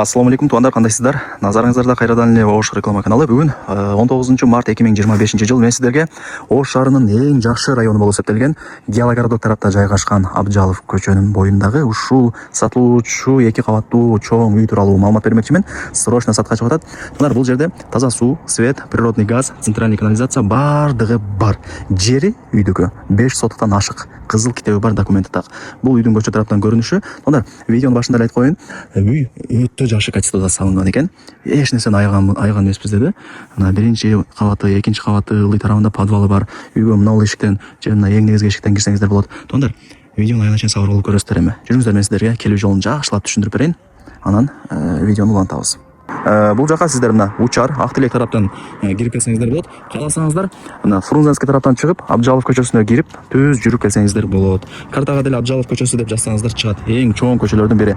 Ассаламу алейкум, туғандар, қандайсыздар? Назарыңыздарда қайрадан эле Ош реклама каналы. Бүгін 19 март 2025 жыл мен сіздерге Ош шаарынын эң жакшы району болуп эсептелген Геологородок тарапта жайгашкан Абджалов көчөнүн боюндагы ушул сатылуучу 2 кабаттуу чоң үй тууралуу маалымат бермекчимин. Срочно сатка чыгып атат. Мына бул жерде таза суу, свет, природный газ, центральный канализация бардыгы бар. Жери үйдүкү 5 сотуктан ашык. Кызыл китеби бар, документи так. Бул үйдүн көчө тараптан көрүнүшү. Мына видеонун башында эле айтып коеюн. Үй өтө жакшы качествода салынган экен. Эч нерсени айган эмеспиз деди. Мына биринчи кабаты, экинчи кабаты ылдый тарабында подвалы бар. Үйгө мына эшиктен жана эң негизги эшиктен кирсеңиздер болот. Тоңдар, видеону аягына чейин сабыр болуп көрөсүздөр эми. Жүрүңүздөр, мен сиздерге келүү жолун жакшылап түшүндүрүп берейин. Анан видеону улантабыз. Бул жака сиздер мына Учар, Ак Тилек тараптан кирип келсеңиздер болот. Кааласаңыздар, мына Фрунзенский тараптан чыгып, Абджалов көчөсүнө кирип, түз жүрүп келсеңиздер болот. Картага деле Абджалов көчөсү деп жазсаңыздар чыгат. Эң чоң көчөлөрдүн бири.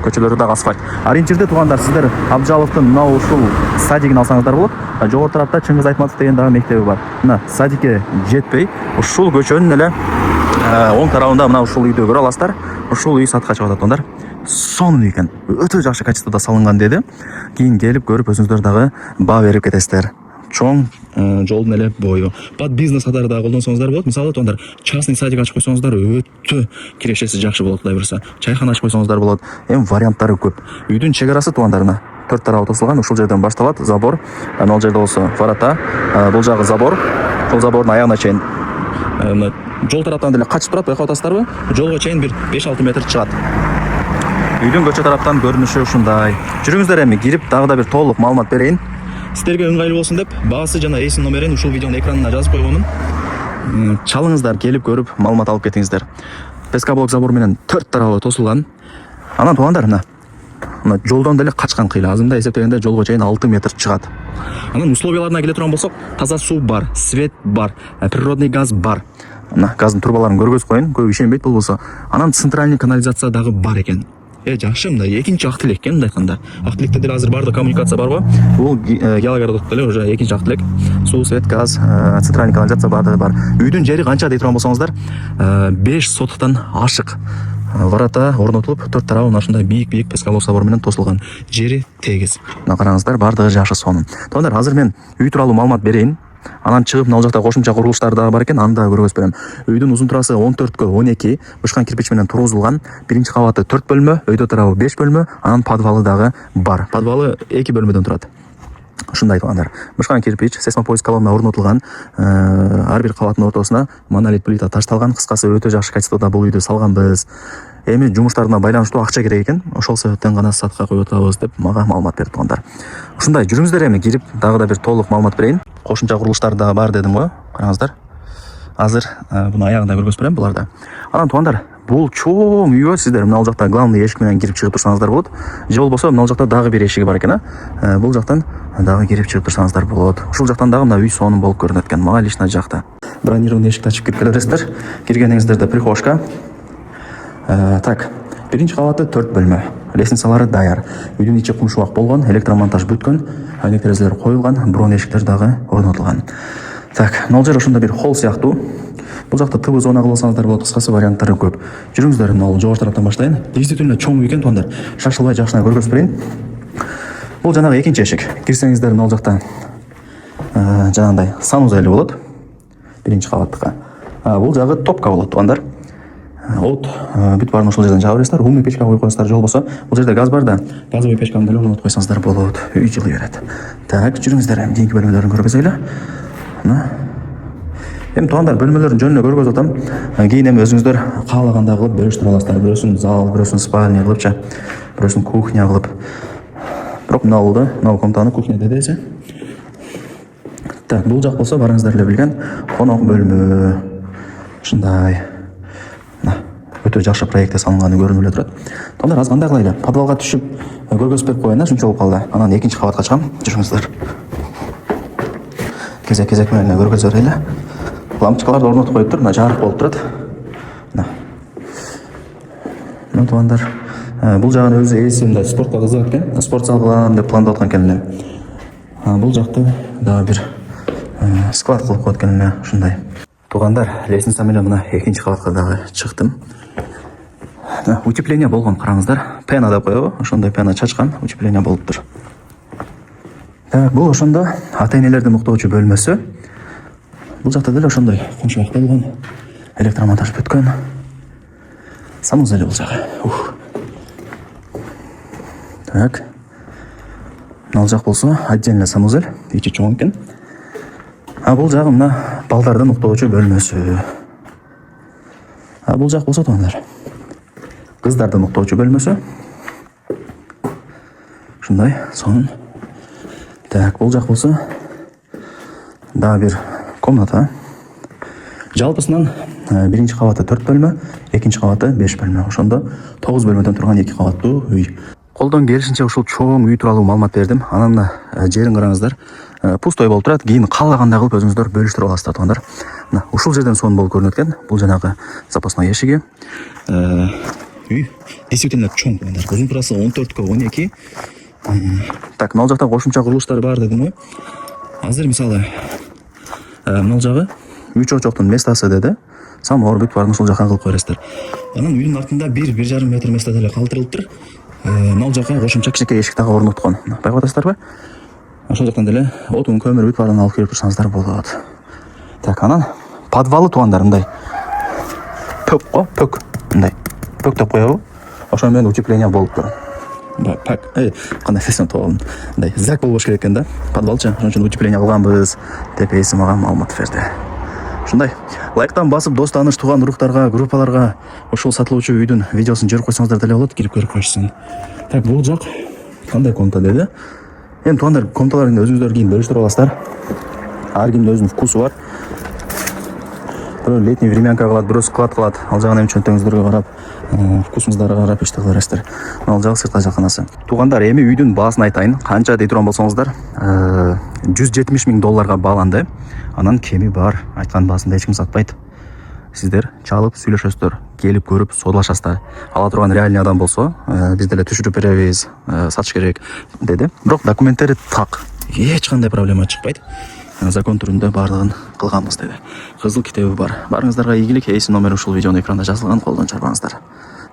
Көчөлөрү дагы асфальт. Ориентирде туугандар, сиздер Абджаловдун мына ушул садигин алсаңыздар болот. Жогору тарапта Чыңгыз Айтматов деген дагы мектеби бар. Мына садикке жетпей, ушул көчөнүн эле оң тарабында мына ушул үйдү көрө аласыздар. Ушул үй сатка чыгып атат, тоңдар. Сонун экен. Өтө жакшы качествода салынган деди. Кийин келип көрүп өзүңүздөр дагы баа берип кетесиздер. Чоң жолдун эле бою. Под бизнес катары дагы колдонсоңуздар болот. Мисалы тоңдар, частный садик ачып койсоңуздар өтө кирешеси жакшы болот. Кудай буюрса, чайхана ачып койсоңуздар болот. Эми варианттары көп. Үйдүн чек арасы туугандарына 4 тарабы тосулган. Ушул жерден башталат забор. Ал жерде болсо ворота. Бул жагы забор. Ушул забордун аягына чейин жол тараптан деле качып турат, байкап атасыздарбы? Жолго чейин бир 5-6 метр чыгат. Үйдүн көчө тараптан көрүнүшү ушундай. Жүрүңүздөр, эми кирип дагы да бир толук маалымат берейин. Сиздерге ыңгайлуу болсун деп баасы жана эсин номерин ушул видеонун экранына жазып койгонмун. Чалыңыздар, келип көрүп маалымат алып кетиңиздер. Пескоблок забор менен 4 тарабы тосулган. Анан туугандар, мына жолдон деле качкан кыйла. Азымда эсептегенде жолго чейин 6 метр чыгат. Анан условияларына келе турган болсок, таза суу бар, свет бар, природный газ бар. Мына газдын турбаларын көргөзүп коеюн, көп ишенбейт болбосо. Анан центральный канализация дагы бар экен. Жакшы, мындай экинчи Ак Тилек экен, мындай айтканда. Ак Тилекте деле азыр бардык коммуникация барбы? Бул Геологородокто деле уже экинчи Ак Тилек. Суу, свет, газ, центральный канализация бардыгы бар. Үйдүн жери канча дей турган болсоңуздар, 5 сотуктан ашык. Ворота орнотулуп, 4 тарабы мына ушундай бийик пескоблок забор менен тосулган. Жери тегиз. Мына караңыздар, бардыгы жакшы, сонун. Тоңдар, азыр мен үй тууралуу маалымат берейин. Анан чыгып мына жакта кошумча курулуштар дагы бар экен, аны дагы көргөзүп берем. Үйдүн узун турасы 14кө 12, бышкан кирпич менен тургузулган. Биринчи кабаты 4 бөлмө, өйдө тарабы 5 бөлмө, анан подвалы дагы бар. Подвалы 2 бөлмөдөн турат. Ушундай туугандар. Бышкан кирпич, сейсмопоиск колонна орнотулган. Ар бир кабаттын ортосуна монолит плита ташталган. Кыскасы өтө жакшы качествода бул үйдү салганбыз. Эми жумуштарына байланыштуу акча керек экен. Ошол себептен гана сатка коюп атабыз деп мага маалымат берди туугандар. Ушундай, жүрүңүздөр, эми кирип дагы да бир толук маалымат берейин. Кошумча курулуштар да бар дедим го. Караңыздар. Азыр буну аягында көргөзүп берем буларда. Анан туугандар, бул чоң үйгө сиздер мына жакта главный эшик менен кирип чыгып турсаңыздар болот. Же болбосо мына жакта дагы бир эшиги бар экен, бул жактан дагы кирип чыгып турсаңыздар болот. Ушул жактан дагы мына үй сонун болуп көрүнөт экен. Мага лично жакты. Бронированный эшикти ачып кирип келесиздер. Киргениңиздерде прихожка. Так, биринчи кабаты 4 бөлмө. Лестницалары даяр. Үйдүн ичи кумшубак болгон, электромонтаж бүткөн, айнек терезелер коюлган, дрон эшиктер дагы орнотулган. Так, мына жер ошондой бир холл сыяктуу. Бул жакта ТВ зона кылсаңыздар болот, кыскасы варианттары көп. Жүрүңүздөр, мына жогору тараптан баштайын. Действительно чоң үй экен, туугандар. Шашылбай жакшына көргөзүп берейин. Бул жанагы экинчи эшик. Кирсеңиздер мына жакта жанагындай санузел болот. Биринчи кабаттыкка. Бул жагы топка болот, туугандар. От бүт барын ошол жерден жаба бересиздер. Умный печка коюп коесуздар, же болбосо бул жерде газ бар да, газовый печканы деле орнотуп койсоңуздар болот. Үй жылый берет. Так, жүрүңүздөр, кийинки бөлмөлөрүн көргөзөлү. Эми туугандар, бөлмөлөрдүн жөнүнө көргөзүп атам. Кийин эми өзүңүздөр каалагандай кылып бөлүштүрүп аласыздар. Бирөөсүн зал, бирөөсүн спальня кылыпчы, бирөөсүн кухня кылып. Бирок мына комнатаны кухня дедесе. Так, бул жак болсо барыңыздар эле билген конок бөлмө. Ушундай. Өтө жакшы проектте салынганы көрүнүп эле турат. Тоңдар, аз кандай кылайлы? Подвалга түшүп көргөзүп берип коеюн, шунча болуп калды. Анан экинчи кабатка чыгам. Жүрүңүздөр. Кезек менен көргөзүп берели. Лампочкаларды орнотуп коюптур, мына жарык болуп турат. Мына туугандар, бул жагын өзү ээси мындай спортко кызыгат экен. Спорт зал кылам деп пландап аткан экен эле. Бул жакты дагы бир склад кылып коет экен эле, ушундай. Туугандар, лестница менен мына экинчи кабатка дагы чыктым. утепление болгон, караңыздар. Пена деп коебу, ошондой пена чачкан, утепление болуптур. Так, бул ошондо ата-энелердин уктоочу бөлмөсү. Бул жакта деле ошондой кумшак болгон, электромонтаж бүткөн. Санузел бул жагы. Так. Мына жак болсо отдельно санузел, ичи чоң экен. А бул жагы мына балдардын уктоочу бөлмөсү. А бул жак болсо туугандар, кыздардын уктоочу бөлмөсү. Ушундай сонун. Так, бул жак болсо дагы бир комната. Жалпысынан биринчи кабаты 4 бөлмө, экинчи кабаты 5 бөлмө. Ошондо 9 бөлмөдөн турган 2 кабаттуу үй. Колдон келишинче ушул чоң үй тууралуу маалымат бердим. Анан мына жерин караңыздар. Пустой болуп турат. Кийин каалагандай кылып өзүңүздөр бөлүштүрүп аласыздар туугандар. Мына ушул жерден сонун болуп көрүнөт экен. Бул жанагы запасной эшиги. Үй действительно чоң туугандар. Узунтурасы 14/12. Так, мына жакта кошумча курулуштар бар дедим го. Азыр мисалы мына жагы үй чочоктун местасы деди. Самор бүт барын ушул жака кылып коерсиздер. Анан үйдүн артында 1,5 метр место деле калтырылыптыр. Мына жака кошумча кичинекей эшик дагы орноткон. Байкап атасыздарбы? Ошол жактан деле отун, көмүр бүт барын алып келип турсаңыздар болот. Так, анан подвалы туугандар мындай. Пөк. Мындай. Пөк деп коебу. Ошону менен утепление болуптур. Пак, кандай сесен тоолун. Мындай зак болбош керек экен да. Подвалчы, ошон үчүн утепление кылганбыз деп эси мага маалымат берди. Ушундай. Лайктан басып, дос тааныш, тууган уруктарга, группаларга ушул сатылуучу үйдүн видеосун жиберип койсоңуздар деле болот, кирип көрүп коюшсын. Так, бул жак кандай комната деди? Эми туугандар, комнаталарын өзүңүздөр кийин бөлүштүрүп аласыздар. Ар кимдин өзүнүн вкусу бар. Бирөө летний времянка кылат, бирөө склад кылат. Ал жагын эми чөнтөгүңүздөргө карап, вкусуңуздарга карап ишти кыла бересиздер. Ал жагы сыртка жакканасы. Туугандар, эми үйдүн баасын айтайын. Канча дей турган болсоңуздар, $170 000 бааланды. Анан кеми бар. Айткан баасында эч ким сатпайт. Сиздер чалып сүйлөшөсүздөр, келип көрүп содалашасыздар. Ала турган реальный адам болсо, биз деле түшүрүп беребиз, сатыш керек деди. Бирок документтери так. Эч кандай проблема чыкпайт. Закон түрүндө баардыгын кылганбыз деди. Кызыл китеби бар. Барыңыздарга ийгилик. Эсин номер ушул видеонун экранында жазылган, колдон чарбаңыздар.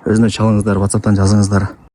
Өзүнө чалыңыздар, WhatsApp'тан жазыңыздар.